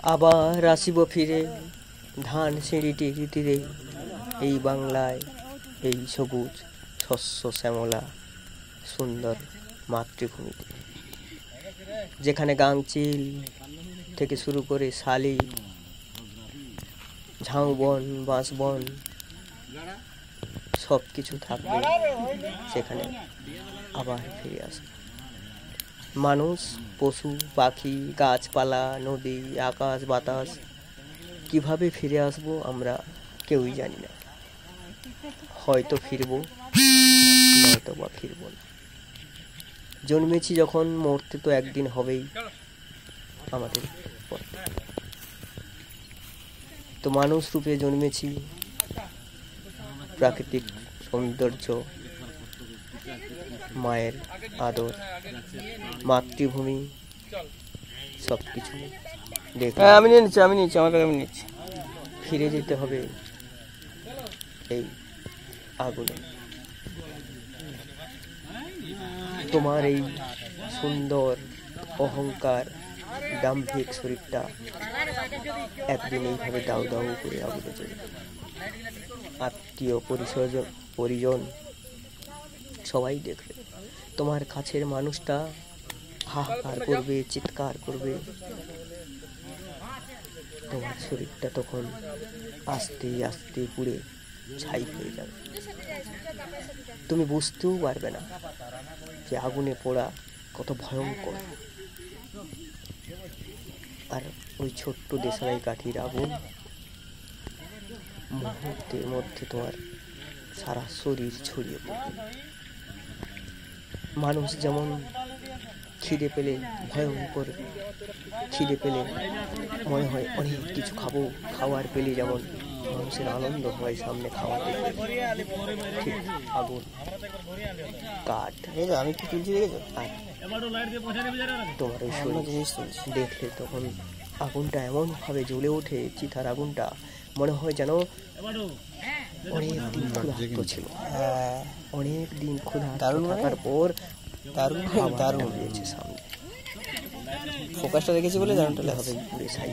আবার আসিব ফিরে ধান সিঁড়িটির তীরে, এই বাংলায় এই সবুজ শস্য শ্যামলা সুন্দর মাতৃভূমিতে, যেখানে গাংচিল থেকে শুরু করে শালিক, ঝাউবন, বাঁশবন সব কিছু থাকবে। সেখানে আবার ফিরে আসবে মানুষ, পশু পাখি, গাছপালা, নদী, আকাশ বাতাস। কিভাবে ফিরে আসবো আমরা কেউই জানি না। হয়তো ফিরবো, নয়তো বা ফিরবো না। জন্মেছি যখন, মরতে তো একদিন হবেই আমাদের। তো মানুষ রূপে জন্মেছি, প্রাকৃতিক সৌন্দর্য, মায়ের আদর, মাতৃভূমি সব কিছু দেখে আমি নিচ্ছি আমার কাছে নিচ্ছি। ফিরে যেতে হবে এই আগুনে। তোমার এই সুন্দর অহংকার দাম্ভিক শরীরটা একদিন এইভাবে দাউ দাউ করে আগুনে চলে। আত্মীয় পরিজন সবাই দেখবে, তোমার কাছের মানুষটা হাহাকার করবে, চিৎকার করবে। তোমার শরীরটা তখন আস্তে আস্তে পুড়ে ছাই হয়ে যাবে। তুমি বুঝতেও পারবে না যে আগুনে পোড়া কত ভয়ঙ্কর। আর ওই ছোট্ট দেশালাই কাঠির আগুন মুহূর্তের মধ্যে তোমার সারা শরীর ছড়িয়ে পড়বে। মানুষ যেমন খিদে পেলে, ভয়ঙ্কর খিদে পেলে মনে হয় অনেক কিছু খাবো, খাওয়ার পেলে যেমন মানুষের আনন্দ হয় সামনে খাওয়া দেখে, ঠিক আগুন কাঠ আমি কি তুলছি দেখেছো? আর তোমার ওই শরীর দেখলে তখন আগুনটা এমনভাবে জ্বলে ওঠে, চিতার আগুনটা মনে হয় যেন অনেক দিন ক্ষুধার্ত ছিল, অনেক দিন ক্ষুধার্ত থাকার পর দারুণ দিয়েছে সামনে। ফোকাসটা রেখেছি বলে দারুণটা হবে পুরে ছাই।